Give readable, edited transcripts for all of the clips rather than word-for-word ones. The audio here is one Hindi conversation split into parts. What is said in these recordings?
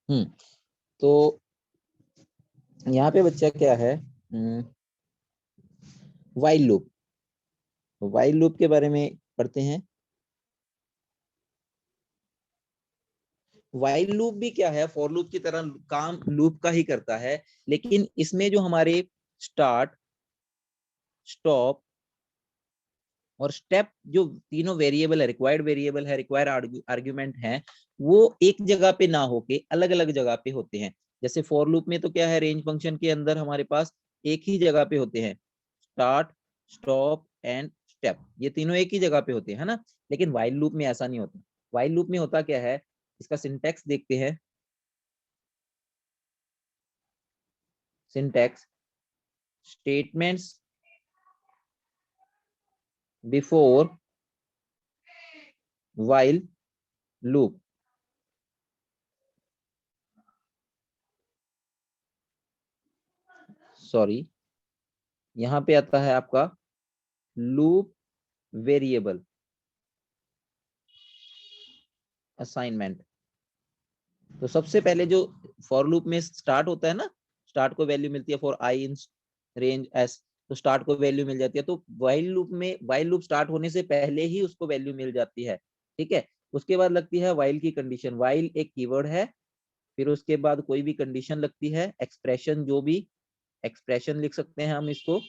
तो यहाँ पे बच्चा क्या है, वाइल लूप। वाइल लूप के बारे में पढ़ते हैं। वाइल लूप भी क्या है, फॉर लूप की तरह काम लूप का ही करता है, लेकिन इसमें जो हमारे स्टार्ट, स्टॉप और स्टेप, जो तीनों वेरिएबल है, रिक्वायर्ड वेरिएबल है, रिक्वायर्ड आर्ग्यूमेंट है, वो एक जगह पे ना होके अलग अलग जगह पे होते हैं। जैसे फॉर लूप में तो क्या है, रेंज फंक्शन के अंदर हमारे पास एक ही जगह पे होते हैं, स्टार्ट, स्टॉप एंड स्टेप, ये तीनों एक ही जगह पे होते हैं, है ना। लेकिन वाइल लूप में ऐसा नहीं होता। वाइल लूप में होता क्या है, इसका सिंटैक्स देखते हैं। Syntax, statements before while loop. Sorry, यहां पे आता है आपका लूप वेरिएबल असाइनमेंट। तो सबसे पहले जो फॉर लूप में स्टार्ट होता है ना, स्टार्ट को वैल्यू मिलती है for I in range S, तो स्टार्ट को वैल्यू मिल जाती है। तो वाइल लूप में, वाइल लूप स्टार्ट होने से पहले ही उसको वैल्यू मिल जाती है, ठीक है। उसके बाद लगती है वाइल की कंडीशन। वाइल एक कीवर्ड है, फिर उसके बाद कोई भी कंडीशन लगती है, एक्सप्रेशन, जो भी एक्सप्रेशन लिख सकते हैं हम इसको,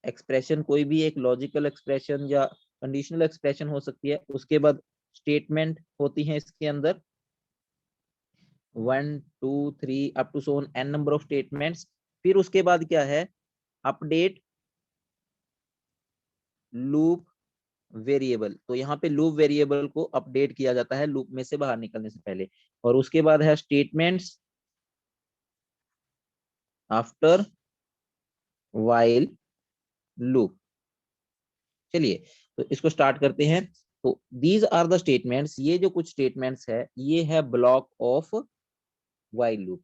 एक्सप्रेशन कोई भी एक लॉजिकल एक्सप्रेशन या कंडीशनल एक्सप्रेशन हो सकती है। उसके बाद स्टेटमेंट होती है इसके अंदर, 1 2 3 up to so on n number of statements. फिर उसके बाद क्या है, अपडेट लूप वेरिएबल। तो यहाँ पे लूप वेरिएबल को अपडेट किया जाता है लूप में से बाहर निकलने से पहले। और उसके बाद है स्टेटमेंट्स आफ्टर वाइल लूप। चलिए, तो इसको स्टार्ट करते हैं। तो दीज आर द स्टेटमेंट्स, ये जो कुछ स्टेटमेंट्स है, ये है ब्लॉक ऑफ वाइल लूप।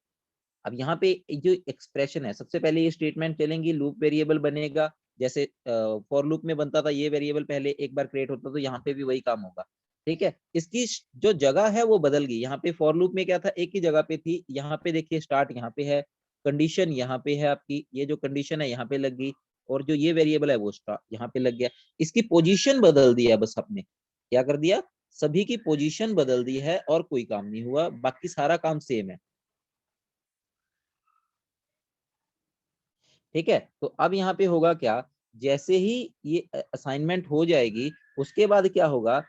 अब यहाँ पे जो एक्सप्रेशन है, सबसे पहले ये स्टेटमेंट चलेंगी, लूप वेरिएबल बनेगा। जैसे फॉर लूप में बनता था, ये वेरिएबल पहले एक बार क्रिएट होता, तो यहाँ पे भी वही काम होगा, ठीक है। इसकी जो जगह है वो बदल गई। यहाँ पे फॉर लूप में क्या था, एक ही जगह पे थी। यहाँ पे देखिए, स्टार्ट यहाँ पे है, कंडीशन यहाँ पे है आपकी, ये जो कंडीशन है यहाँ पे लग गई, और जो ये वेरिएबल है वो स्टार्ट यहाँ पे लग गया। इसकी पोजीशन बदल दिया, बस आपने क्या कर दिया, सभी की पोजीशन बदल दी है, और कोई काम नहीं हुआ, बाकी सारा काम सेम है, ठीक है। तो अब यहाँ पे होगा क्या, जैसे ही ये असाइनमेंट हो जाएगी, उसके बाद क्या होगा,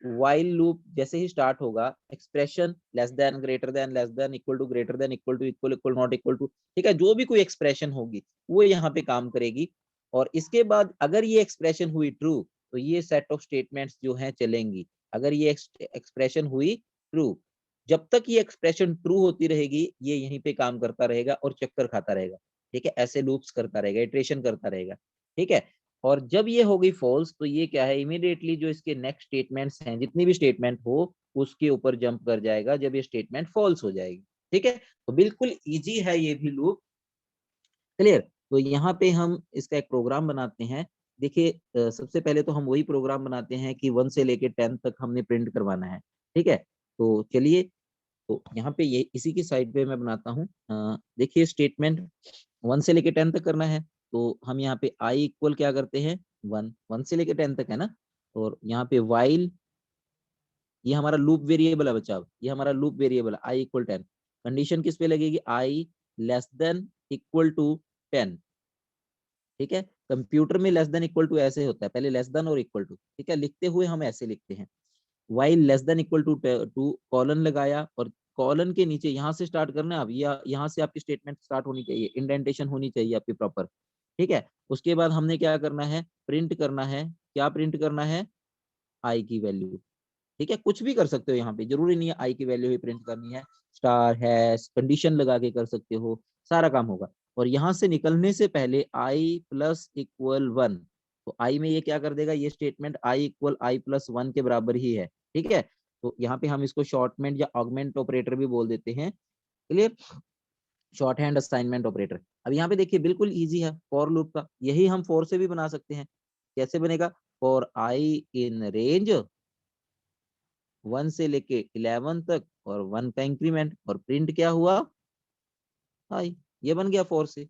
वाइल लूप जैसे ही स्टार्ट होगा, expression less than, greater than, less than, equal to, greater than, equal to, equal, equal, not equal to, ठीक है, जो भी कोई एक्सप्रेशन होगी वो यहाँ पे काम करेगी। और इसके बाद अगर ये एक्सप्रेशन हुई ट्रू, तो ये सेट ऑफ स्टेटमेंट्स जो हैं चलेंगी। अगर ये एक्सप्रेशन हुई ट्रू, जब तक ये एक्सप्रेशन ट्रू होती रहेगी, ये यहीं पे काम करता रहेगा और चक्कर खाता रहेगा, ठीक है। ऐसे लूप्स करता रहेगा, इटरेशन करता रहेगा, ठीक है। और जब ये हो गई फॉल्स, तो ये क्या है, इमीडिएटली जो इसके नेक्स्ट स्टेटमेंट्स हैं, जितनी भी स्टेटमेंट हो, उसके ऊपर जंप कर जाएगा जब ये स्टेटमेंट फॉल्स हो जाएगी, ठीक है। तो बिल्कुल इजी है ये भी लूप, क्लियर। तो यहाँ पे हम इसका एक प्रोग्राम बनाते हैं। देखिए, सबसे पहले तो हम वही प्रोग्राम बनाते हैं कि 1 से लेके 10 तक हमने प्रिंट करवाना है, ठीक है। तो चलिए, तो यहाँ पे ये इसी की साइड पे मैं बनाता हूँ। देखिए, स्टेटमेंट 1 से लेके 10 तक करना है, तो हम यहाँ पे आई इक्वल क्या करते हैं, 1, 1 से लेके 10 तक है ना। और यहाँ पे वाइल, ये हमारा लूप वेरिएबल है बच्चा, ये हमारा लूप वेरिएबल है, आई इक्वल 10। कंडीशन किस पे लगेगी, आई लेस देन इक्वल टू 10, ठीक है। कंप्यूटर में लेस देन इक्वल टू ऐसे होता है, पहले लेस देन और इक्वल टू, ठीक है, लिखते हुए हम ऐसे लिखते हैं, while less than equal to two, colon लगाया, और कॉलन के नीचे यहाँ से स्टार्ट करना है। अब यहाँ से आपकी स्टेटमेंट स्टार्ट होनी चाहिए, इंडेंटेशन होनी चाहिए आपकी प्रॉपर, ठीक है। उसके बाद हमने क्या करना है, प्रिंट करना है। क्या प्रिंट करना है, आई की वैल्यू, ठीक है। कुछ भी कर सकते हो यहाँ पे, जरूरी नहीं है आई की वैल्यू ही प्रिंट करनी है, स्टार हैश कंडीशन लगा के कर सकते हो, सारा काम होगा। और यहाँ से निकलने से पहले आई प्लस इक्वल 1, तो आई में ये क्या कर देगा, ये statement I equal I plus 1 के बराबर ही है, ठीक है। तो यहाँ पे हम इसको शॉर्टमेंट या ऑगमेंट ऑपरेटर भी बोल देते हैं, clear, short hand assignment operator. अब यहाँ पे देखिए, बिल्कुल इजी है फॉर लूप का, यही हम फॉर से भी बना सकते हैं। कैसे बनेगा, फॉर आई इन रेंज 1 से लेके 11 तक और 1 का इंक्रीमेंट, और प्रिंट क्या हुआ, आई। ये बन गया 4 से।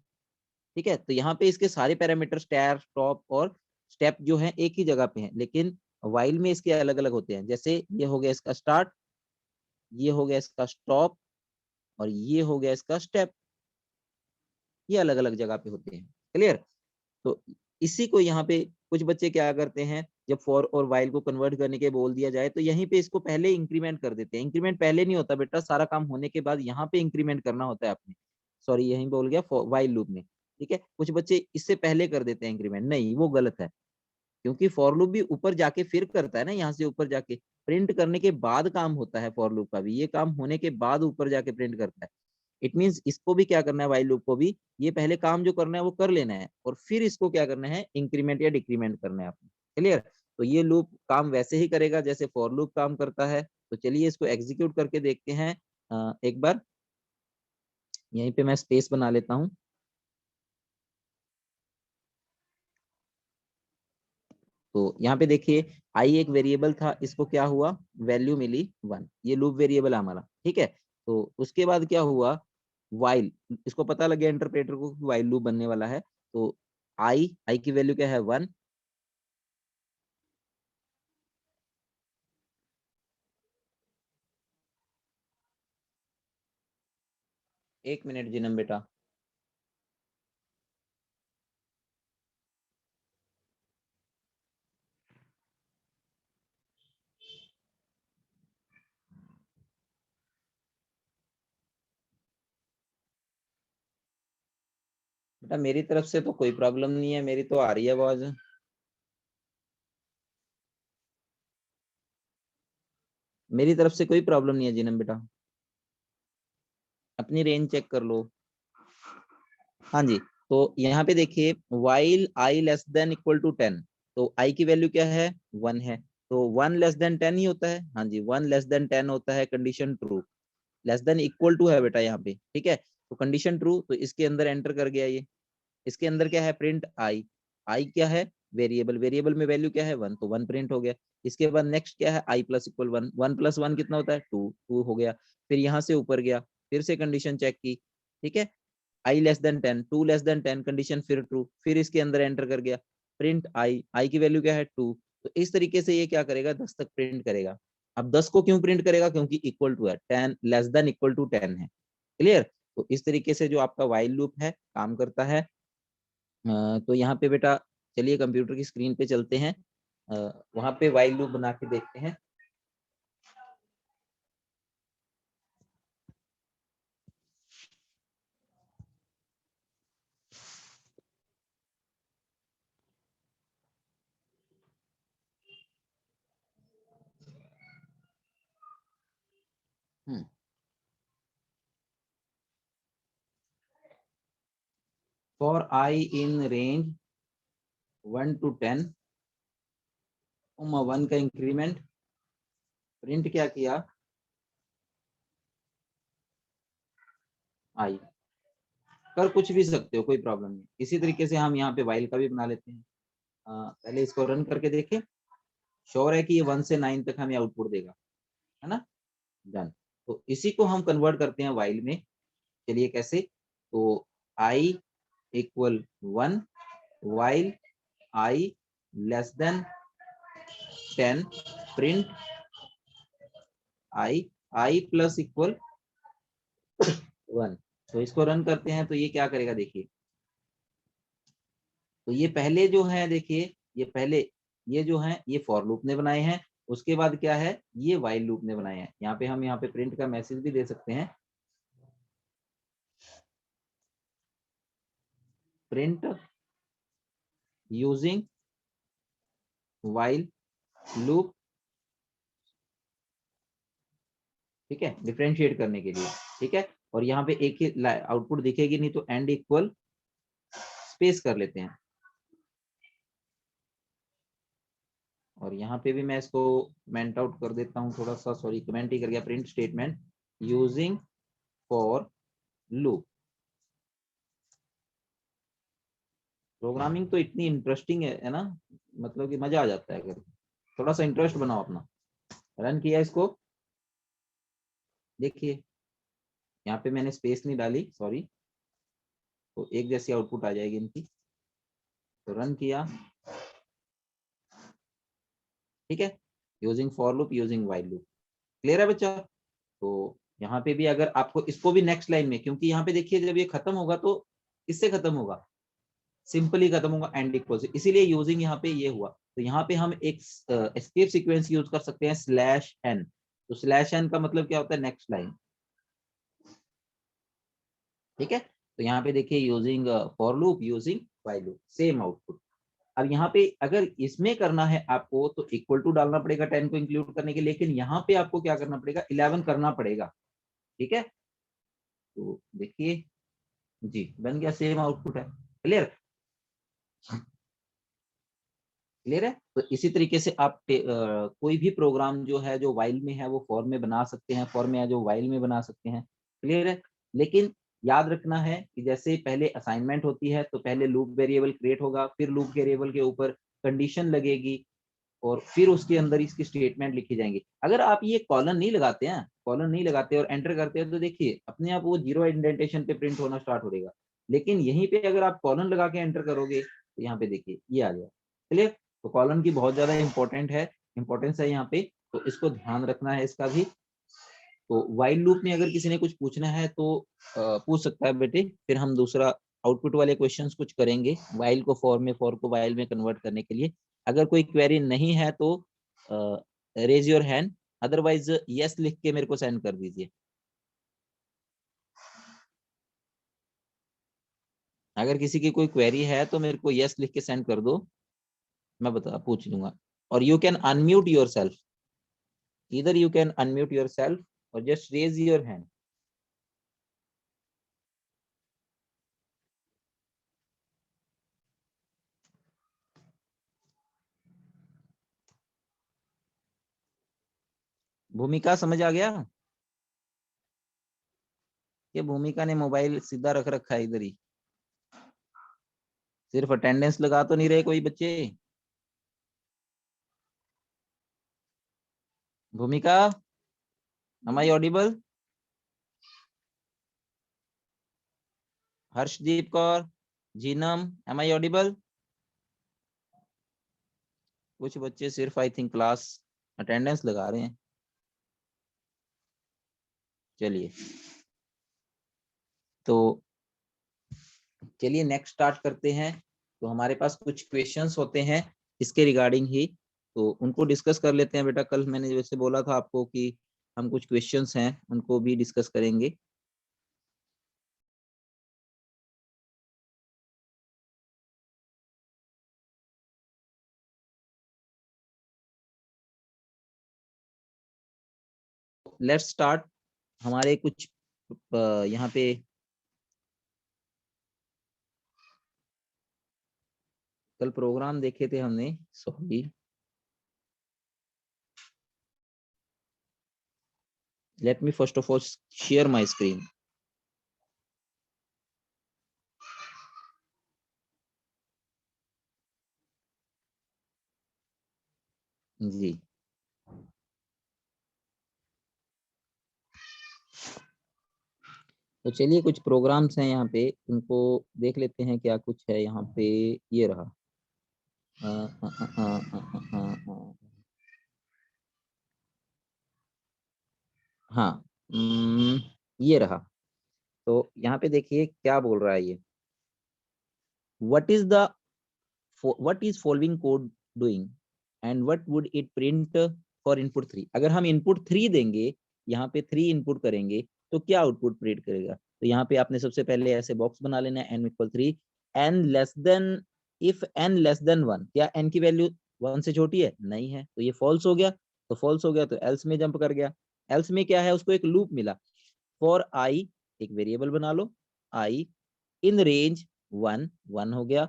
ठीक है, तो यहाँ पे इसके सारे पैरामीटर स्टार, स्टॉप और स्टेप जो है एक ही जगह पे हैं, लेकिन वाइल में इसके अलग अलग होते हैं। जैसे ये हो गया इसका स्टार्ट, ये हो गया इसका स्टॉप, और ये हो गया इसका स्टेप। ये अलग अलग जगह पे होते हैं। क्लियर। तो इसी को यहाँ पे कुछ बच्चे क्या करते हैं, जब फॉर और वाइल को कन्वर्ट करने के बोल दिया जाए तो यहीं पे इसको पहले इंक्रीमेंट कर देते हैं। इंक्रीमेंट पहले नहीं होता बेटा, सारा काम होने के बाद यहाँ पे इंक्रीमेंट करना होता है आपने। सॉरी, यहीं बोल गया वाइल लूप में। ठीक है, कुछ बच्चे इससे पहले कर देते हैं इंक्रीमेंट, नहीं वो गलत है। क्योंकि फॉर लूप भी ऊपर जाके फिर करता है ना, यहाँ से ऊपर जाके प्रिंट करने के बाद काम होता है फॉर लूप का भी। ये काम होने के बाद ऊपर जाके प्रिंट करता है। इट मीन्स इसको भी क्या करना है, वाइल लूप को भी ये पहले काम जो करना है वो कर लेना है, और फिर इसको क्या करना है, इंक्रीमेंट या डिक्रीमेंट करना है आपने। क्लियर। तो ये लूप काम वैसे ही करेगा जैसे फॉर लूप काम करता है। तो चलिए इसको एग्जीक्यूट करके देखते हैं एक बार। यहीं पे मैं स्पेस बना लेता हूँ। तो यहाँ पे देखिए, आई एक वेरिएबल था, इसको क्या हुआ, वैल्यू मिली 1। ये लूप वेरिएबल है हमारा। ठीक है, तो उसके बाद क्या हुआ, वाइल, इसको पता लग गया इंटरप्रेटर को वाइल लूप बनने वाला है। तो आई की वैल्यू क्या है, 1। एक मिनट जिनम बेटा। बेटा मेरी तरफ से तो कोई प्रॉब्लम नहीं है, मेरी तो आ रही है आवाज। मेरी तरफ से कोई प्रॉब्लम नहीं है जिनम बेटा, अपनी रेंज चेक कर लो। हाँ जी, तो यहाँ पे देखिए, while I less than equal to 10, तो आई की वैल्यू क्या है, 1 है। तो 1 लेस देन 10 ही होता है। हाँ जी, 1 लेस देन 10 होता है, condition true. Less than equal to है बेटा यहाँ पे। ठीक है, तो कंडीशन ट्रू, तो इसके अंदर एंटर कर गया ये। इसके अंदर क्या है, प्रिंट आई। आई क्या है, वेरिएबल, वेरिएबल में वैल्यू क्या है, 1, तो 1 प्रिंट हो गया। इसके बाद नेक्स्ट क्या है, आई प्लस इक्वल 1, 1 प्लस 1 कितना होता है, 2, 2 हो गया। फिर यहाँ से ऊपर गया, फिर से कंडीशन चेक की। ठीक है, i less than 10, 2 less than 10, condition फिर ट्रू, फिर इसके अंदर एंटर कर गया, प्रिंट आई, आई की वैल्यू क्या है, 2। तो इस तरीके से ये क्या करेगा, 10 तक प्रिंट करेगा। अब 10 को क्यों प्रिंट करेगा, क्योंकि इक्वल टू है, 10 लेस देन इक्वल टू 10 है। क्लियर। तो इस तरीके से जो आपका वाइल लूप है काम करता है। तो यहाँ पे बेटा चलिए कंप्यूटर की स्क्रीन पे चलते हैं, वहां पे वाइल लूप बना के देखते हैं। For I in range 1 to 10, 1 का इंक्रीमेंट, प्रिंट क्या किया, आई। कर कुछ भी सकते हो, कोई प्रॉब्लम नहीं। इसी तरीके से हम यहाँ पे वाइल का भी बना लेते हैं। पहले इसको रन करके देखें, श्योर है कि ये 1 से 9 तक हमें आउटपुट देगा, है ना। डन। तो इसी को हम कन्वर्ट करते हैं वाइल में। चलिए कैसे, तो i equal 1, while I less than 10, print i, i plus equal 1। तो इसको रन करते हैं तो ये क्या करेगा देखिए। तो ये पहले जो है देखिए, ये पहले ये जो है ये फॉर लूप ने बनाए हैं। उसके बाद क्या है, ये वाइल लूप ने बनाए हैं। यहाँ पे हम यहाँ पे प्रिंट का मैसेज भी दे सकते हैं, प्रिंट यूजिंग वाइल लूप। ठीक है, डिफरेंशिएट करने के लिए। ठीक है, और यहाँ पे एक ही आउटपुट दिखेगी नहीं, तो एंड इक्वल स्पेस कर लेते हैं। और यहाँ पे भी मैं इसको कमेंट आउट कर देता हूँ थोड़ा सा, सॉरी कमेंट ही कर गया, print statement using for loop. Programming तो इतनी इंटरेस्टिंग है ना, मतलब कि मजा आ जाता है। अगर थोड़ा सा इंटरेस्ट बनाओ अपना। रन किया इसको, देखिए यहाँ पे मैंने स्पेस नहीं डाली, सॉरी, तो एक जैसी आउटपुट आ जाएगी इनकी। तो रन किया, ठीक है, using for loop, using while loop. Clear है बच्चा? तो यहाँ पे भी अगर आपको इसको भी नेक्स्ट लाइन में, क्योंकि यहाँ पे देखिए जब ये खत्म होगा तो इससे खत्म होगा, सिंपली खत्म होगा एंड इक्वल से, इसीलिए यूजिंग यहाँ पे ये हुआ। तो यहाँ पे हम एक एस्केप सीक्वेंस यूज कर सकते हैं स्लैश एन। तो स्लैश एन का मतलब क्या होता है? नेक्स्ट लाइन, ठीक है। तो यहाँ पे देखिए using for loop, using while loop, same output. अब यहाँ पे अगर इसमें करना है आपको तो इक्वल टू डालना पड़ेगा 10 को इंक्लूड करने के, लेकिन यहाँ पे आपको क्या करना पड़ेगा? 11 करना पड़ेगा, ठीक है। तो देखिए जी बन गया, सेम आउटपुट है। क्लियर? क्लियर है? तो इसी तरीके से आप कोई भी प्रोग्राम जो है जो वाइल में है वो फॉर में बना सकते हैं, फॉर में है जो वाइल में बना सकते हैं। क्लियर है? लेकिन याद रखना है कि जैसे पहले असाइनमेंट होती है तो पहले लूप वेरिएबल क्रिएट होगा, फिर लूप वेरिएबल के ऊपर कंडीशन लगेगी और फिर उसके अंदर इसकी स्टेटमेंट लिखी जाएंगी। अगर आप ये कॉलन नहीं लगाते हैं, कॉलन नहीं लगाते और एंटर करते हैं तो देखिए अपने आप वो जीरो इंडेंटेशन पे प्रिंट होना स्टार्ट हो जाएगा। लेकिन यहीं पे अगर आप कॉलन लगा के एंटर करोगे तो यहाँ पे देखिए ये आ गया। क्लियर? तो कॉलन की बहुत ज्यादा इंपॉर्टेंस है यहाँ पे, तो इसको ध्यान रखना है इसका भी। तो वाइल लूप में अगर किसी ने कुछ पूछना है तो पूछ सकता है बेटे, फिर हम दूसरा आउटपुट वाले क्वेश्चंस कुछ करेंगे वाइल को फॉर में, फॉर को वाइल में कन्वर्ट करने के लिए। अगर कोई क्वेरी नहीं है तो raise your hand, otherwise yes लिख के मेरे को सेंड कर दीजिए। अगर किसी की कोई क्वेरी है तो मेरे को यस लिख के सेंड कर दो, मैं बता पूछ लूंगा। और you can unmute yourself, इधर you can unmute yourself और just raise your hand. Bhumika समझ आ गया? ये भूमिका ने मोबाइल सीधा रख रखा है इधर ही, सिर्फ अटेंडेंस लगा तो नहीं रहे कोई बच्चे? भूमिका, am I audible? Harshdeep Kaur, जीनम, am I audible? कुछ बच्चे सिर्फ आई थिंक क्लास अटेंडेंस लगा रहे हैं। चलिए तो चलिए नेक्स्ट स्टार्ट करते हैं। तो हमारे पास कुछ क्वेश्चंस होते हैं इसके रिगार्डिंग ही, तो उनको डिस्कस कर लेते हैं बेटा। कल मैंने जैसे बोला था आपको कि हम कुछ क्वेश्चंस हैं उनको भी डिस्कस करेंगे। Let's start. हमारे कुछ यहाँ पे कल प्रोग्राम देखे थे हमने, sorry, let me first of all share my screen. जी तो चलिए कुछ प्रोग्राम्स हैं यहाँ पे, उनको देख लेते हैं क्या कुछ है यहाँ पे। ये रहा अ, अ, अ, अ, अ, अ, हाँ, ये रहा। तो यहाँ पे देखिए क्या बोल रहा है ये, what is the what is following code doing and what would it print for input 3? अगर हम input 3 देंगे, यहाँ पे 3 इनपुट करेंगे तो क्या आउटपुट प्रिंट करेगा? तो यहाँ पे आपने सबसे पहले ऐसे बॉक्स बना लेना है n equal 3, n less than, if n less than 1, क्या n की वैल्यू 1 से छोटी है? नहीं है, तो ये फॉल्स हो गया। तो फॉल्स हो गया तो एल्स में जंप कर गया। एल्स में क्या है? उसको एक लूप मिला, फॉर आई, एक वेरिएबल बना लो, आई इन रेंज 1, 1 हो गया,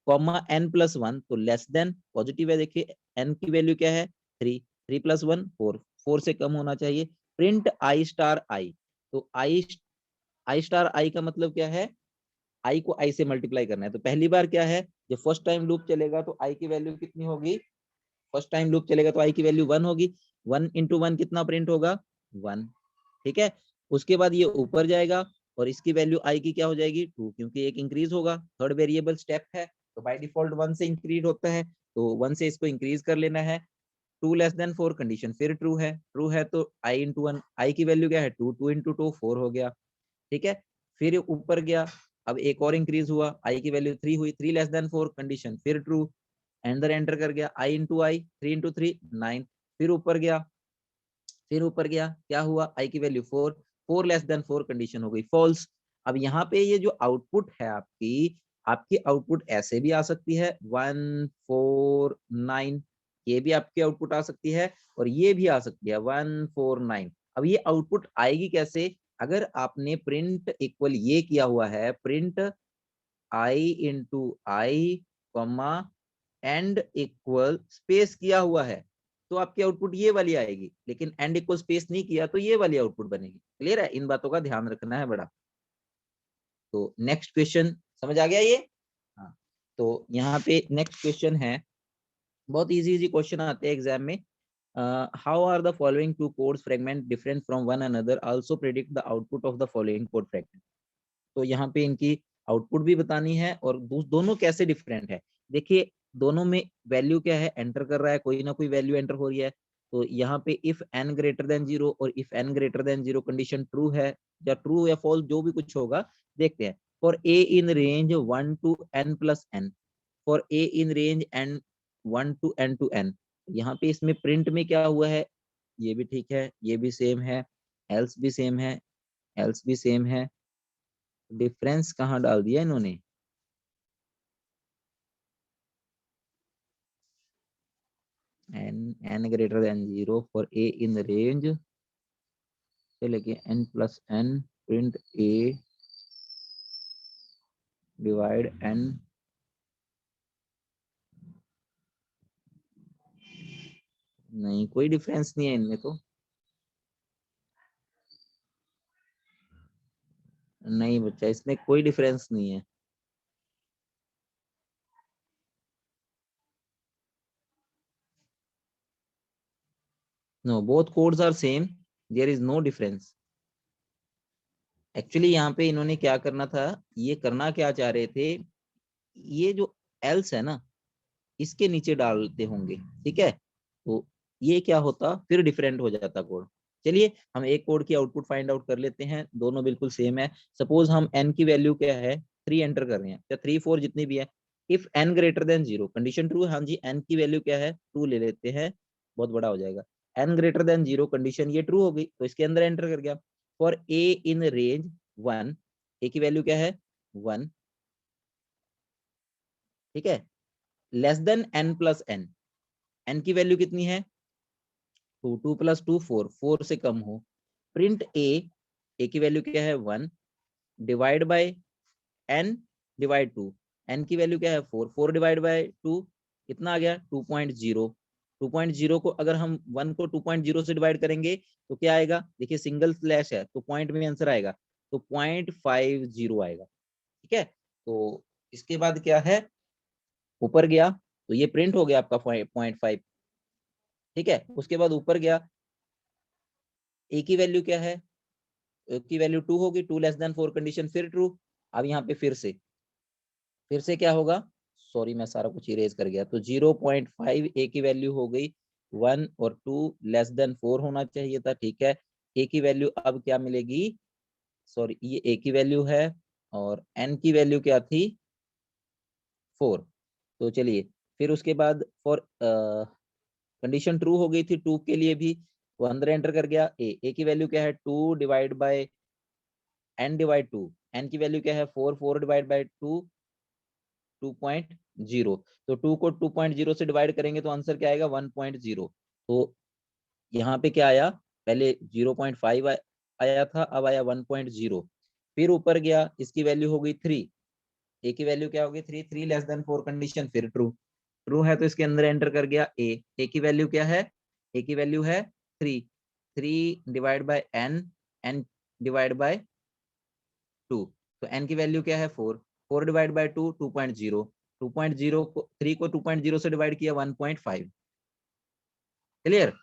कॉमा n प्लस 1, तो लेस देन, पॉजिटिव है, देखिए n की वैल्यू क्या है? 3, 3 प्लस 1 4, 4 से कम होना चाहिए। प्रिंट आई स्टार आई, तो आई स्टार आई का मतलब क्या है? आई को आई से मल्टीप्लाई करना है। तो पहली बार क्या है, जब फर्स्ट टाइम लूप चलेगा तो आई की वैल्यू कितनी होगी? फर्स्ट टाइम लूप चलेगा तो आई की वैल्यू 1 होगी, 1 इंटू 1 कितना प्रिंट होगा? 1। ठीक है। उसके बाद ये ऊपर जाएगा और इसकी वैल्यू आई की क्या हो जाएगी 2, क्योंकि एक इंक्रीज होगा, थर्ड वेरिएबल स्टेप है तो बाय डिफॉल्ट 1 से इंक्रीज होता है, तो 1 से इसको इंक्रीज कर लेना है। 2 लेस देन 4 कंडीशन फिर ट्रू है तो आई इंटू 1, आई की वैल्यू क्या है 2, 2 इंटू 2 4 हो गया, ठीक है। फिर ऊपर गया, अब एक और इंक्रीज हुआ, आई की वैल्यू 3 हुई, 3 लेस देन 4 कंडीशन फिर ट्रू, एंडर एंटर कर गया, आई इंटू आई 3 इंटू 3 9, फिर ऊपर गया, क्या हुआ, आई की वैल्यू 4, 4 लेस देन 4 कंडीशन हो गई फॉल्स। अब यहाँ पे ये जो आउटपुट है आपकी, आपकी आउटपुट ऐसे भी आ सकती है 1 4 9, ये भी आपकी आउटपुट आ सकती है और ये भी आ सकती है 1 4 9। अब ये आउटपुट आएगी कैसे, अगर आपने प्रिंट इक्वल ये किया हुआ है, print I into I comma and equal space किया हुआ है, तो आपकी आउटपुट ये वाली आएगी, लेकिन एंड इक्वल स्पेस नहीं किया तो ये वाली आउटपुट बनेगी। क्लियर है, इन बातों का ध्यान रखना है बड़ा। तो नेक्स्ट क्वेश्चन समझ आ गया ये। हाँ, तो यहाँ पे नेक्स्ट क्वेश्चन है, बहुत इजी इजी क्वेश्चन आते हैं एग्जाम में। How are the following two codes fragment different from one another, also predict the output of the following code fragment. तो यहाँ पे इनकी आउटपुट भी बतानी है और दोनों कैसे डिफरेंट है। देखिए दोनों में वैल्यू क्या है, एंटर कर रहा है, कोई ना कोई वैल्यू एंटर हो रही है। तो यहाँ पे इफ n ग्रेटर देन 0 और if n greater than 0 condition true है या ट्रू या फॉल्स जो भी कुछ होगा देखते हैं। For a in range 1 to n plus n, for a in range n 1 to n, यहाँ पे इसमें प्रिंट में क्या हुआ है, ये भी ठीक है, ये भी सेम है, एल्स भी सेम है, एल्स भी सेम है, डिफरेंस कहाँ डाल दिया इन्होंने, n greater than 0 for a in range से लेके n plus n, print a divide n, नहीं कोई डिफरेंस नहीं है इनमें तो, नहीं बच्चा इसमें कोई डिफरेंस नहीं है। No both codes are same, there is no difference. Actually यहाँ पे इन्होंने क्या करना था, ये करना क्या चाह रहे थे, ये जो एल्स है ना इसके नीचे डालते होंगे, ठीक है, तो ये क्या होता फिर डिफरेंट हो जाता कोड। चलिए हम एक कोड की आउटपुट फाइंड आउट कर लेते हैं, दोनों बिल्कुल सेम है। सपोज हम n की वैल्यू क्या है 3 एंटर कर रहे हैं, या 3 4 जितनी भी है, if n greater than 0 condition true है, हाँ जी n की वैल्यू क्या है 2 ले लेते हैं, बहुत बड़ा हो जाएगा, n ग्रेटर देन 0 कंडीशन ये ट्रू हो गई तो इसके अंदर एंटर कर गया। For a in range 1, a की वैल्यू क्या है 1, ठीक है, less than n plus n, n की वैल्यू कितनी है 2, 2 प्लस 2 4, 4 से कम हो, प्रिंट a की वैल्यू क्या है 1 divide by n divide 2, n की वैल्यू क्या है 4, 4 डिवाइड बाय 2 कितना आ गया 2.0, 2.0 को अगर हम 1 को 2.0 से डिवाइड करेंगे तो क्या आएगा, देखिए सिंगल स्लैश है तो पॉइंट में आंसर आएगा, तो 0.50 आएगा, ठीक है। तो इसके बाद क्या है, ऊपर गया तो ये प्रिंट हो गया आपका 0.5, ठीक है। उसके बाद ऊपर गया, a की वैल्यू क्या है, a की वैल्यू 2 होगी, 2 लेस देन 4 कंडीशन फिर ट्रू। अब यहाँ पे फिर से क्या होगा, सॉरी मैं सारा कुछ इरेज कर गया, तो 0.5 a की वैल्यू हो गई 1 और 2 लेस देन 4 होना चाहिए था, ठीक है। a की वैल्यू अब क्या मिलेगी, सॉरी ये a की वैल्यू है और n की वैल्यू क्या थी 4। तो चलिए फिर उसके बाद फॉर कंडीशन ट्रू हो गई थी 2 के लिए भी, वो अंदर एंटर कर गया, a की वैल्यू क्या है 2 divide by n divide 2, n की वैल्यू क्या है 4, 4 डिवाइड बाय 2 2.0, तो 2 को 2.0 से डिवाइड करेंगे तो आंसर क्या आएगा 1.0। तो यहाँ पे क्या आया, पहले 0.5 आया था, अब आया 1.0, फिर ऊपर गया इसकी वैल्यू हो गई 3, ए की वैल्यू क्या होगी 3, 3 लेस देन 4 कंडीशन फिर ट्रू, ट्रू है तो इसके अंदर एंटर कर गया ए की वैल्यू क्या है, ए की वैल्यू है 3, 3 divide by n, n divide by 2, तो n की वैल्यू क्या है 4, 4 डिवाइड बाय 2 2.0, 2.0 को 3 को 2.0 से डिवाइड किया 1.5, क्लियर।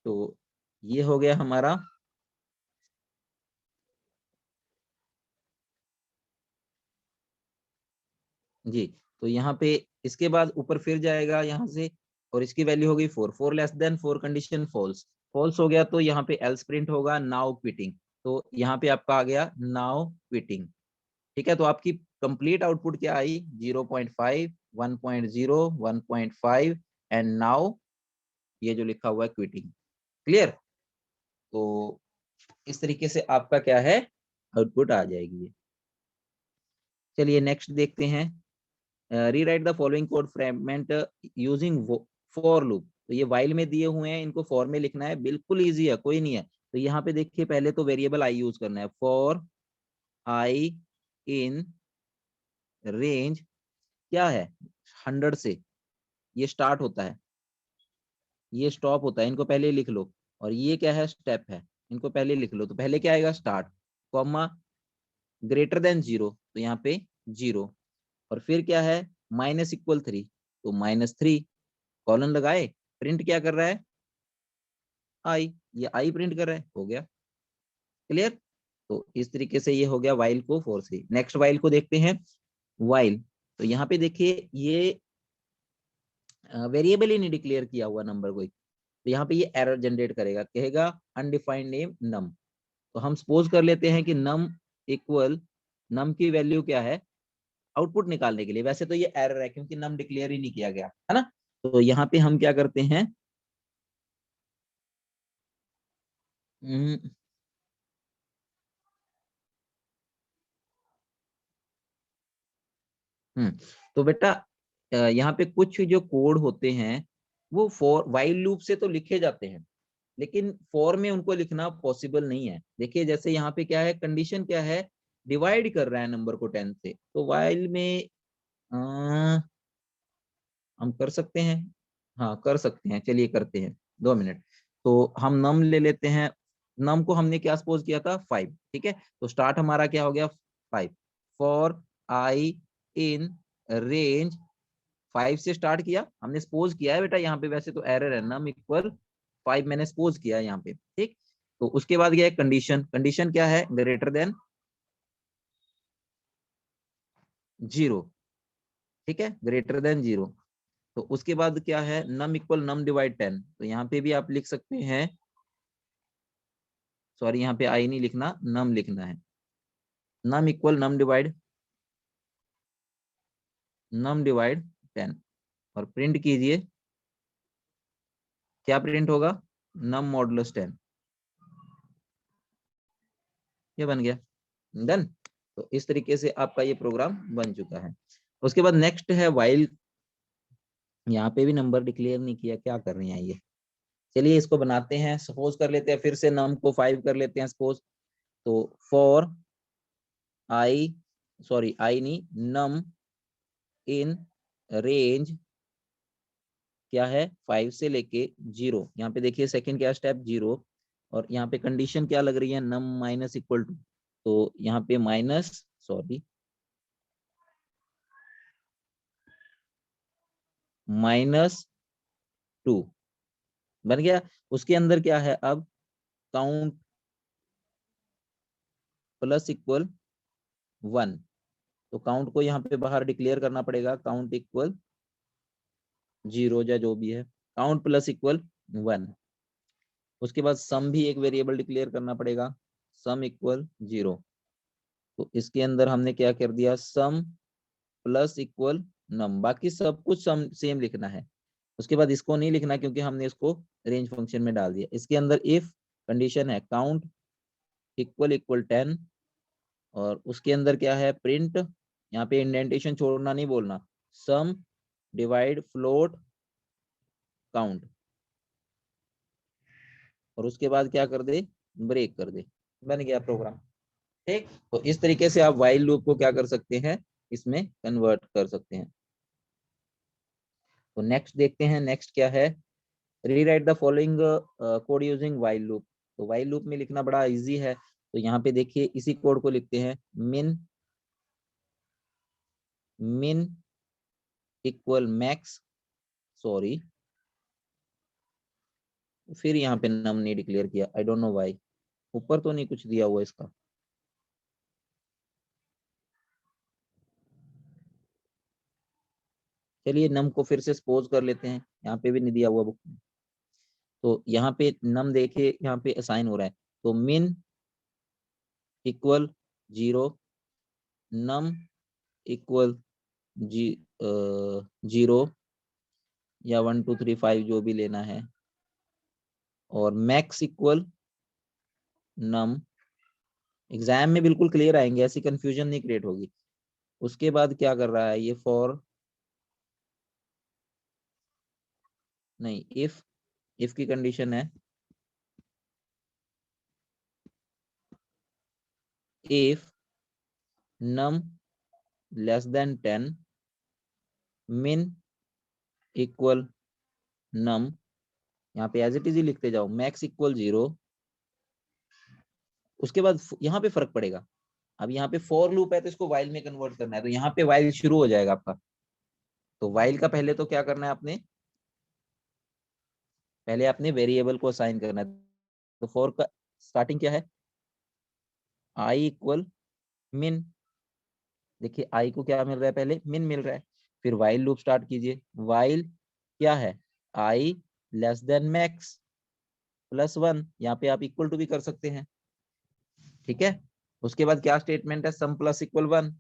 तो ये हो गया हमारा जी। तो यहाँ पे इसके बाद ऊपर फिर जाएगा यहाँ से, और इसकी वैल्यू होगी 4, 4 less than 4 condition false, false हो गया तो यहाँ पे एल्स प्रिंट होगा नाउ क्विटिंग, तो यहाँ पे आपका आ गया नाउ क्विटिंग। ठीक है, तो आपकी कंप्लीट आउटपुट क्या आई, 0.5, 1.0, 1.5 एंड नाउ ये जो लिखा हुआ है क्विटिंग। क्लियर? तो इस तरीके से आपका क्या है, आउटपुट आ जाएगी। चलिए नेक्स्ट देखते हैं, rewrite the following code fragment using for loop. तो ये वाइल में दिए हुए हैं, इनको फॉर में लिखना है, बिल्कुल इजी है, कोई नहीं है। तो यहाँ पे देखिए पहले तो वेरिएबल आई यूज करना है, फॉर आई इन रेंज क्या है 100 से ये स्टार्ट होता है, ये स्टॉप होता है, इनको पहले लिख लो। और ये क्या है, स्टेप है, इनको पहले लिख लो। तो पहले क्या आएगा, स्टार्ट, कॉमा ग्रेटर देन 0, तो यहाँ पे 0, और फिर क्या है -3, तो -3, कॉलन लगाए, प्रिंट क्या कर रहा है, आई, ये आई प्रिंट कर रहा है, हो गया। क्लियर? तो इस तरीके से ये हो गया वाइल को फोर से। नेक्स्ट वाइल को देखते हैं, वाइल। तो यहाँ पे देखिए ये वेरिएबल ही नहीं डिक्लेयर किया हुआ नंबर कोई, तो यहाँ पे ये एरर जनरेट करेगा, कहेगा अनडिफाइंड नेम नम। तो हम सपोज कर लेते हैं कि नम इक्वल, नम की वैल्यू क्या है आउटपुट निकालने के लिए, वैसे तो ये एरर है क्योंकि नम डिक्लेयर ही नहीं किया गया है ना। तो यहाँ पे हम क्या करते हैं, हम्म, तो बेटा यहाँ पे कुछ जो कोड होते हैं वो फॉर वाइल लूप से तो लिखे जाते हैं, लेकिन फॉर में उनको लिखना पॉसिबल नहीं है। देखिए जैसे यहाँ पे क्या है, कंडीशन क्या है, डिवाइड कर रहा है नंबर को 10 से, तो वाइल में हम कर सकते हैं, हाँ कर सकते हैं, चलिए करते हैं, 2 मिनट। तो हम नम ले लेते हैं, नम को हमने क्या सपोज किया था 5, ठीक है, तो स्टार्ट हमारा क्या हो गया 5, फॉर आई इन रेंज 5 से स्टार्ट किया, हमने सपोज किया है बेटा, यहाँ पे वैसे तो एरर है, नम इक्वल 5 मैंने सपोज किया है यहाँ पे, ठीक। तो उसके बाद क्या है, कंडीशन, कंडीशन क्या है, ग्रेटर देन 0, ठीक है, ग्रेटर देन 0। तो उसके बाद क्या है, नम इक्वल नम डिवाइड 10, तो यहाँ पे भी आप लिख सकते हैं, सॉरी यहाँ पे आई नहीं लिखना, नम लिखना है, नम इक्वल नम डिवाइड 10, और प्रिंट कीजिए, क्या प्रिंट होगा, नम मॉडुलस 10, ये बन गया, डन। तो इस तरीके से आपका ये प्रोग्राम बन चुका है। उसके बाद नेक्स्ट है वाइल, यहाँ पे भी नंबर डिक्लेयर नहीं किया, क्या कर रहे हैं ये, चलिए इसको बनाते हैं, सपोज कर लेते हैं, फिर से नम को 5 कर लेते हैं सपोज। तो फॉर आई, सॉरी आई नहीं, नम इन रेंज क्या है 5 से लेके 0, यहाँ पे देखिए सेकंड क्या स्टेप 0, और यहाँ पे कंडीशन क्या लग रही है, नम माइनस इक्वल टू, तो यहाँ पे माइनस, सॉरी -2 बन गया। उसके अंदर क्या है अब, काउंट प्लस इक्वल 1, तो काउंट को यहाँ पे बाहर डिक्लेयर करना पड़ेगा, काउंट इक्वल 0 या जो भी है, काउंट प्लस इक्वल 1। उसके बाद सम भी एक वेरिएबल डिक्लेयर करना पड़ेगा, सम इक्वल 0। तो इसके अंदर हमने क्या कर दिया, सम प्लस इक्वल नम, बाकी सब कुछ सम सेम लिखना है। उसके बाद इसको नहीं लिखना क्योंकि हमने इसको रेंज फंक्शन में डाल दिया। इसके अंदर इफ कंडीशन है काउंट इक्वल इक्वल 10, और उसके अंदर क्या है प्रिंट, यहाँ पे इंडेंटेशन छोड़ना नहीं बोलना, सम डिवाइड फ्लोट काउंट, और उसके बाद क्या कर दे, ब्रेक कर दे, बन गया प्रोग्राम। ठीक, तो इस तरीके से आप व्हाइल लूप को क्या कर सकते हैं, इसमें कन्वर्ट कर सकते हैं। तो नेक्स्ट देखते हैं, नेक्स्ट क्या है, rewrite the following code using while loop. तो व्हाइल लूप में लिखना बड़ा इजी है, तो यहाँ पे देखिए इसी कोड को लिखते हैं, मिन मिन इक्वल मैक्स, सॉरी फिर यहाँ पे नम नहीं डिक्लेयर किया, आई डोंट नो व्हाई, ऊपर तो नहीं कुछ दिया हुआ इसका, चलिए नम को फिर से सपोज कर लेते हैं, यहाँ पे भी नहीं दिया हुआ बुक में। तो यहाँ पे नम देखिए यहाँ पे असाइन हो रहा है, तो मिन इक्वल 0, नम इक्वल 0 या 1 2 3 5 जो भी लेना है, और मैक्स इक्वल नम। एग्जाम में बिल्कुल क्लियर आएंगे, ऐसी कंफ्यूजन नहीं क्रिएट होगी। उसके बाद क्या कर रहा है ये, फॉर नहीं, इफ की कंडीशन है, इफ नम लेस देन 10, मिन इक्वल नम, यहाँ पे एज इट इज ही लिखते जाओ, मैक्स इक्वल 0। उसके बाद यहाँ पे फर्क पड़ेगा, अब यहाँ पे फॉर लूप है तो इसको वाइल में कन्वर्ट करना है, तो यहाँ पे वाइल शुरू हो जाएगा आपका। तो वाइल का पहले तो क्या करना है आपने, पहले आपने वेरिएबल को असाइन करना है। तो फॉर का स्टार्टिंग क्या है, आई इक्वल मिन। देखिए आई को क्या मिल रहा है, पहले मिन मिल रहा है। फिर वाइल लूप स्टार्ट कीजिए, वाइल क्या है, i less then max plus 1, यहाँ पे आप इक्वल टू भी कर सकते हैं, ठीक है। उसके बाद क्या स्टेटमेंट है, सम प्लस इक्वल 1।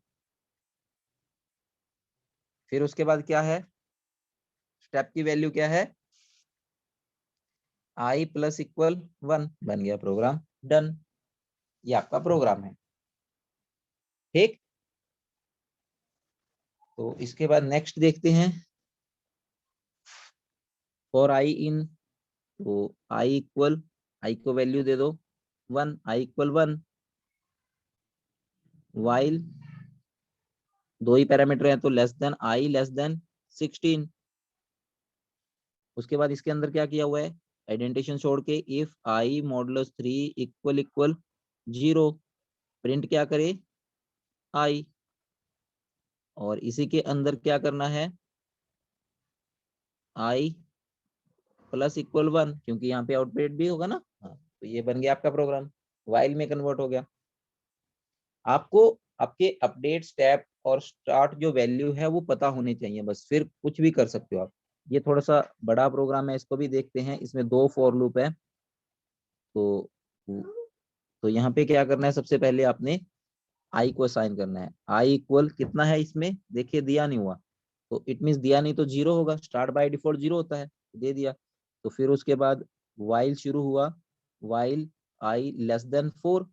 फिर उसके बाद क्या है, स्टेप की वैल्यू क्या है, आई प्लस इक्वल 1, बन गया प्रोग्राम, डन। ये आपका प्रोग्राम है, ठीक। तो इसके बाद नेक्स्ट देखते हैं, फॉर आई इन, तो आई इक्वल, आई को वैल्यू दे दो 1, आई इक्वल 1, वाइल दो ही पैरामीटर हैं तो less than I less than 16। उसके बाद इसके अंदर क्या किया हुआ है, आइडेंटिफिकेशन छोड़ के if I modulus 3 equal equal 0, print क्या करे, आई। और इसी के अंदर क्या करना है, आई प्लस इक्वल 1, क्योंकि यहाँ पे आउटपुट भी होगा ना। हाँ, तो ये बन गया आपका प्रोग्राम, वाइल में कन्वर्ट हो गया। आपको आपके अपडेट स्टेप और स्टार्ट जो वैल्यू है वो पता होनी चाहिए, बस फिर कुछ भी कर सकते हो आप। ये थोड़ा सा बड़ा प्रोग्राम है, इसको भी देखते हैं। इसमें 2 फॉर लूप है। तो तो यहाँ पे क्या करना है, सबसे पहले आपने आई को असाइन करना है। आई इक्वल कितना है, इसमें देखिए दिया नहीं हुआ, तो इट मीन्स दिया नहीं तो 0 होगा, स्टार्ट बाय डिफॉल्ट 0 होता है, दे दिया। तो फिर उसके बाद वाइल शुरू हुआ, वाइल आई लेस देन 4,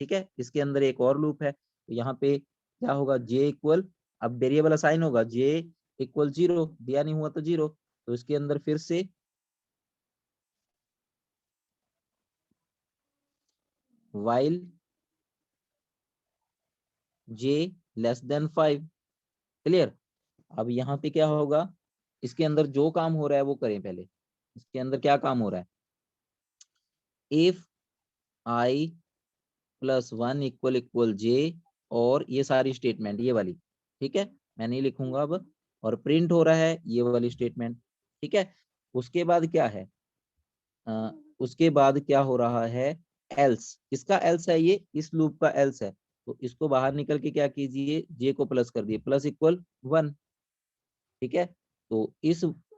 ठीक है। इसके अंदर एक और लूप है, तो यहाँ पे क्या होगा, जे इक्वल, अब वेरिएबल असाइन होगा, जे इक्वल 0, दिया नहीं हुआ तो 0। तो इसके अंदर फिर से वाइल जे लेस देन 5, क्लियर। अब यहाँ पे क्या होगा, इसके अंदर जो काम हो रहा है वो करें पहले। इसके अंदर क्या काम हो रहा है, if i plus 1 equal equal j, और ये सारी स्टेटमेंट ये वाली, ठीक है, मैं नहीं लिखूंगा अब। और प्रिंट हो रहा है ये वाली स्टेटमेंट, ठीक है। उसके बाद क्या है, उसके बाद क्या हो रहा है, एल्स। किसका एल्स है, ये इस लूप का एल्स है। तो इसको बाहर निकल के क्या कीजिए, जे को प्लस कर दिए, प्लस इक्वल 1, ठीक है। तो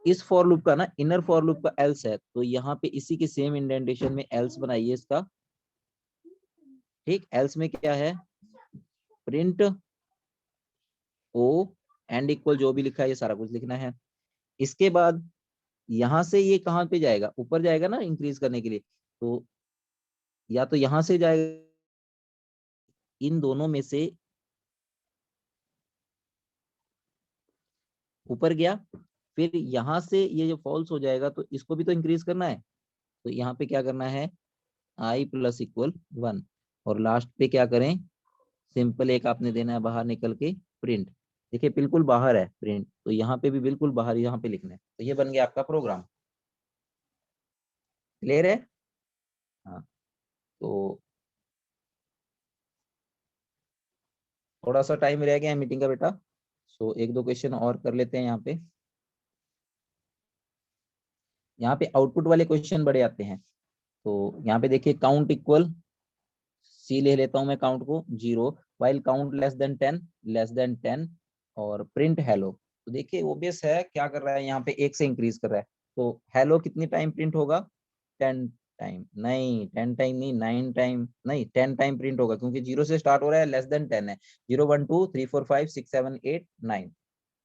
इस फॉर लूप का ना, इनर फॉर लूप का एल्स है, तो यहाँ पे इसी के सेम इंडेंटेशन में एल्स बनाइए इसका, ठीक। एल्स में क्या है, प्रिंट ओ एंड इक्वल, जो भी लिखा है ये सारा कुछ लिखना है। इसके बाद यहां से ये कहाँ पे जाएगा, ऊपर जाएगा ना इंक्रीज करने के लिए, तो या तो यहां से जाएगा, इन दोनों में से ऊपर गया, फिर यहां से ये जो फॉल्स हो जाएगा तो इसको भी तो इंक्रीज करना है। तो यहाँ पे क्या करना है, आई प्लस इक्वल 1, और लास्ट पे क्या करें, सिंपल एक आपने देना है बाहर निकल के, प्रिंट। देखिए बिल्कुल बाहर है प्रिंट, तो यहाँ पे भी बिल्कुल बाहर यहाँ पे लिखना है। तो ये बन गया आपका प्रोग्राम, क्लियर है। हाँ, तो थोड़ा सा टाइम रह गया है मीटिंग का बेटा, सो एक दो क्वेश्चन और कर लेते हैं यहाँ पे। यहाँ पे आउटपुट वाले क्वेश्चन बड़े आते हैं। तो यहाँ पे देखिए, काउंट इक्वल सी ले लेता हूँ मैं काउंट को 0, वाइल काउंट लेस देन 10 और प्रिंट हेलो। तो देखिए ओबियस है क्या कर रहा है यहाँ पे, 1 से इंक्रीज कर रहा है। तो हेलो कितनी टाइम प्रिंट होगा, 10 टाइम, नहीं 10 टाइम नहीं, 9 टाइम नहीं, 10 टाइम प्रिंट होगा, क्योंकि 0 से स्टार्ट हो रहा है, लेस देन 10 है। 0 1 2 3 4 5 6 7 8 9।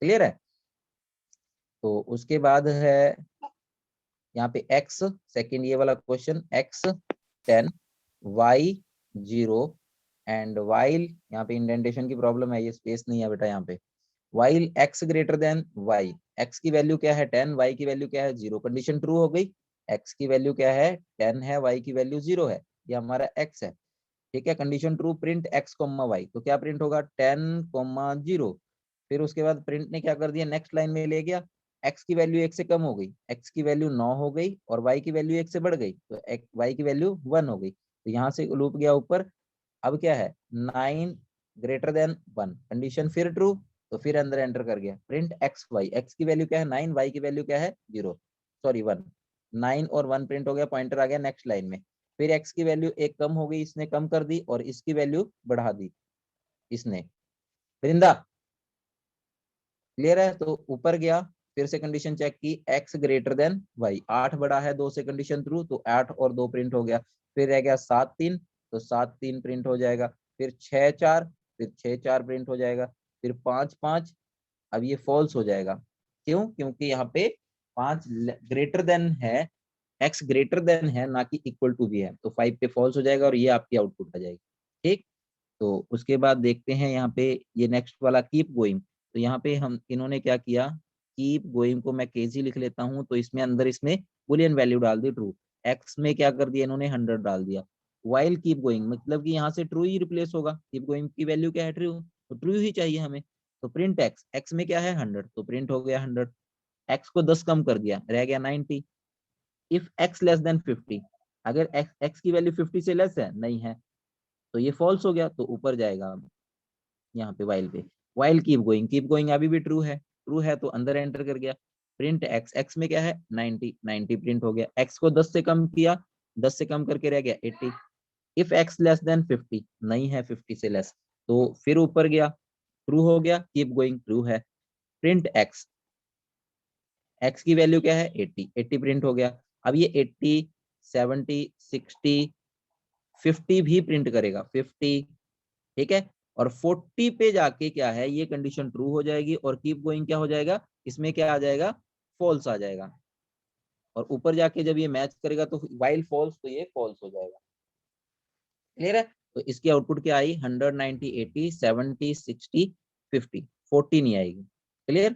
क्लियर है। तो उसके बाद है यहाँ पे x, सेकेंड ये वाला question, x 10 y 0 and while, यहाँ पे इंडेंटेशन की प्रॉब्लम है, ये स्पेस नहीं है बेटा यहाँ पे। While x greater than y, x की वैल्यू क्या है 10, y की वैल्यू क्या है 0, कंडीशन ट्रू हो गई। x की वैल्यू क्या है 10 है, y की वैल्यू 0 है, ये हमारा x है। ठीक है, condition true, print x, y, तो क्या प्रिंट होगा 10, 0। फिर उसके बाद प्रिंट ने क्या कर दिया, नेक्स्ट लाइन में ले गया, x की वैल्यू 1 से कम हो गई, x की वैल्यू 9 हो गई, और y की वैल्यू 1 से बढ़ गई, तो y की वैल्यू 1 हो गई। तो यहाँ से लूप गया ऊपर। अब क्या है 9 ग्रेटर देन 1, कंडीशन फिर ट्रू, तो फिर अंदर एंटर कर गया, प्रिंट एक्स वाई, एक्स की वैल्यू क्या है 9, वाई की वैल्यू क्या है 0, सॉरी 1, 9 और 1 प्रिंट हो गया, पॉइंटर आ गया नेक्स्ट लाइन में। फिर एक्स की वैल्यू 1 कम हो गई, इसने कम कर दी, और इसकी वैल्यू बढ़ा दी इसने। वृंदा क्लियर है। तो ऊपर गया, फिर से कंडीशन चेक की, x ग्रेटर देन y, 8 बड़ा है 2 से, कंडीशन ट्रू, तो 8 और 2 प्रिंट हो गया। फिर रह गया 7 3, तो 7 3 प्रिंट हो जाएगा। फिर 6 4, फिर 6 4 प्रिंट हो जाएगा। फिर 5 5, अब ये फॉल्स हो जाएगा, क्यों, क्योंकि यहाँ पे 5 ग्रेटर देन है, x ग्रेटर देन है ना कि इक्वल टू भी है, तो 5 पे फॉल्स हो जाएगा और ये आपकी आउटपुट आ जाएगी। ठीक, तो उसके बाद देखते हैं यहाँ पे ये नेक्स्ट वाला कीप गोइंग। तो यहाँ पे हम इन्होंने क्या किया, कीप गोइंग को मैं केजी लिख लेता हूँ, तो इसमें अंदर इसमें बुलियन वैल्यू डाल दी ट्रू, एक्स में क्या कर दिया इन्होंने 100 डाल दिया। वाइल कीप गोइंग मतलब कि यहाँ से ट्रू ही रिप्लेस होगा, कीप गोइंग की वैल्यू क्या है ट्रू, तो ट्रू ही चाहिए हमें। तो प्रिंट एक्स, एक्स में क्या है 100, तो प्रिंट हो गया 100। एक्स को 10 कम कर दिया, रह गया 90। इफ एक्स लेस देन 50, अगर एक्स की वैल्यू 50 से लेस है, नहीं है, तो ये फॉल्स हो गया, तो ऊपर जाएगा यहाँ पे वाइल पे। While keep going, keep going अभी भी ट्रू है, ट्रू है तो अंदर एंटर कर गया। प्रिंट एक्स, एक्स में क्या है 90, 90 प्रिंट हो गया। एक्स को 10 से कम किया, 10 से कम करके रह गया 80। इफ एक्स लेस देन 50, नहीं है 50 से लेस, तो फिर ऊपर गया, ट्रू हो गया, कीप गोइंग ट्रू है। प्रिंट एक्स, एक्स की वैल्यू क्या है 80, 80 प्रिंट हो गया। अब ये 80 70 60 50 भी प्रिंट करेगा, 50, ठीक है। और 40 पे जाके क्या है, ये कंडीशन ट्रू हो जाएगी, और कीप गोइंग क्या हो जाएगा, इसमें क्या आ जाएगा फॉल्स आ जाएगा। और ऊपर जाके जब ये मैच करेगा तो वाइल फॉल्स, तो ये फॉल्स हो जाएगा। क्लियर है। तो इसकी आउटपुट क्या आई 100 90 80 70 60 50, 40 नहीं आएगी। क्लियर।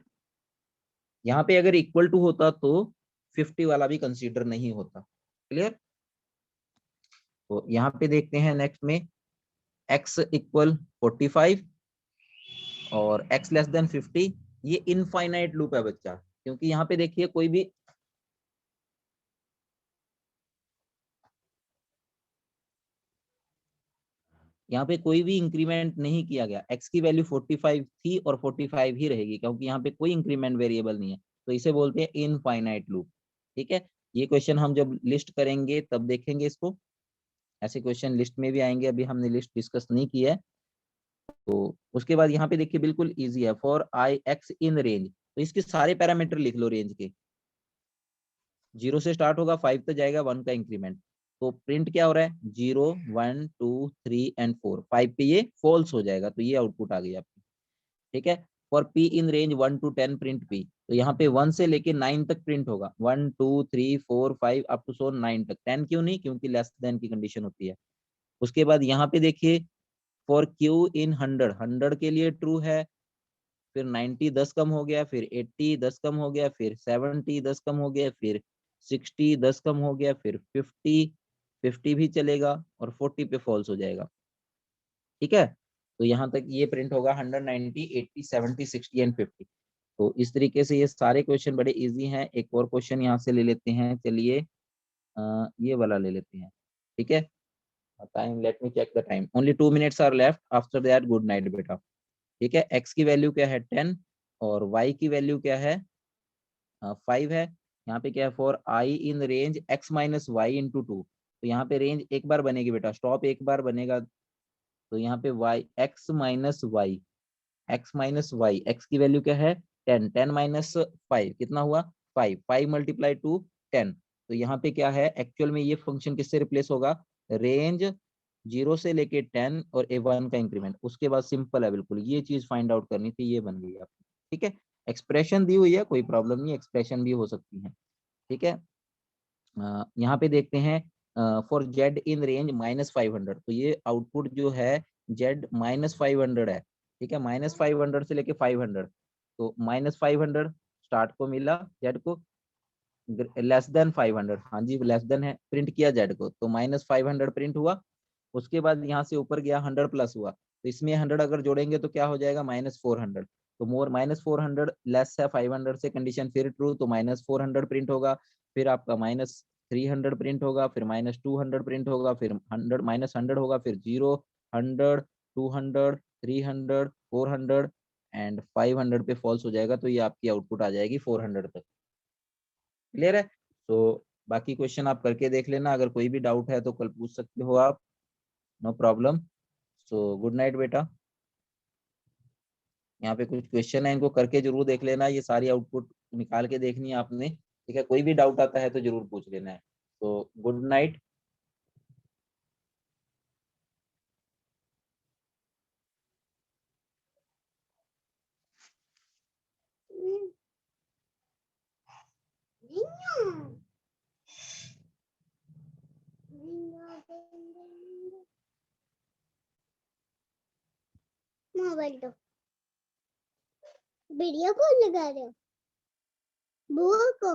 यहाँ पे अगर इक्वल टू होता तो 50 वाला भी कंसीडर नहीं होता। क्लियर। तो यहाँ पे देखते हैं नेक्स्ट में, x इक्वल 45 और x लेस देन 50, ये इनफाइनाइट लूप है बच्चा, क्योंकि यहाँ पे देखिए कोई भी, यहाँ पे कोई भी इंक्रीमेंट नहीं किया गया, x की वैल्यू 45 थी और 45 ही रहेगी, क्योंकि यहाँ पे कोई इंक्रीमेंट वेरिएबल नहीं है, तो इसे बोलते हैं इनफाइनाइट लूप। ठीक है, ये क्वेश्चन हम जब लिस्ट करेंगे तब देखेंगे इसको, ऐसे क्वेश्चन लिस्ट में भी आएंगे, अभी हमने लिस्ट डिस्कस नहीं की है। तो उसके बाद यहाँ पे देखिए बिल्कुल इजी है, for I x in range, तो इसके सारे पैरामीटर लिख लो रेंज के। 0 से स्टार्ट होगा, 5 तक जाएगा, 1 का इंक्रीमेंट। तो प्रिंट क्या हो रहा है 0 1 2 3 एंड 4, 5 पे ये फॉल्स हो जाएगा, तो ये आउटपुट आ गई आपकी। ठीक है। For P in range 1 to 10 print P, तो यहाँ पे 1 से लेके 9 तक प्रिंट होगा, 1 2 3 4 5 अप टू सो 9 तक, 10 क्यों नहीं, क्योंकि लेस देन की कंडीशन होती है। उसके बाद यहाँ पे देखिए फॉर क्यू इन 100, 100 के लिए ट्रू है, फिर 90 10 कम हो गया, फिर 80 10 कम हो गया, फिर 70 10 कम हो गया, फिर 60 10 कम हो गया, फिर 50 50 भी चलेगा, और 40 पे फॉल्स हो जाएगा। ठीक है। तो यहाँ तक ये प्रिंट होगा 100 90 80 70 60 एंड 50। तो इस तरीके से ये सारे क्वेश्चन बड़े इजी हैं। एक और क्वेश्चन यहाँ से ले लेते हैं, चलिए ये वाला ले लेते हैं। ठीक है, time, let me check the time, only 2 minutes are left, after that good night बेटा। ठीक है, x की वैल्यू क्या है 10 और y की वैल्यू क्या है 5 है। यहाँ पे क्या है for i in range x minus y into 2, तो यहाँ पे रेंज एक बार बनेगी बेटा, स्टॉप एक बार बनेगा, तो यहाँ पे y x minus y, x minus y, x की वैल्यू क्या है 10, 10 माइनस 5 कितना हुआ 5, 5 मल्टीप्लाई टू 10। तो यहाँ पे क्या है एक्चुअल में ये फंक्शन किससे रिप्लेस होगा, रेंज 0 से लेके 10 और A1 का इंक्रीमेंट, उसके बाद सिंपल है बिल्कुल, ये चीज फाइंड आउट करनी थी, ये बन गई आपकी। ठीक है, एक्सप्रेशन दी हुई है, कोई प्रॉब्लम नहीं, एक्सप्रेशन भी हो सकती है। ठीक है, यहाँ पे देखते हैं फॉर जेड इन रेंज -500, तो ये आउटपुट जो है जेड -500 है। ठीक है, -500 से लेके 500, तो -500 स्टार्ट को मिला जेड को, लेस देन 500, हाँ जी लेस देन है, प्रिंट किया जेड को, तो -500 प्रिंट हुआ। उसके बाद यहाँ से ऊपर गया 100 प्लस हुआ, तो इसमें 100 अगर जोड़ेंगे तो क्या हो जाएगा -400, तो मोर -400 लेस है 500 से, कंडीशन फिर ट्रू, तो -400 प्रिंट होगा। फिर आपका -300 प्रिंट होगा, फिर -200 प्रिंट होगा, फिर 100 -100 होगा, फिर 0, 100, 200, 300, 400 एंड 500 पे फॉल्स हो जाएगा, तो ये आपकी आउटपुट आ जाएगी 400 तक। क्लियर है? तो बाकी क्वेश्चन आप करके देख लेना, अगर कोई भी डाउट है तो कल पूछ सकते हो आप, no problem. So good night बेटा। यहाँ पे कुछ क्वेश्चन है, इनको करके जरूर देख लेना, ये सारी आउटपुट निकाल के देखनी है आपने। ठीक है, कोई भी डाउट आता है तो जरूर पूछ लेना है। तो गुड नाइट। मोबाइल दो, वीडियो कॉल लगा रहे हो बुआ को।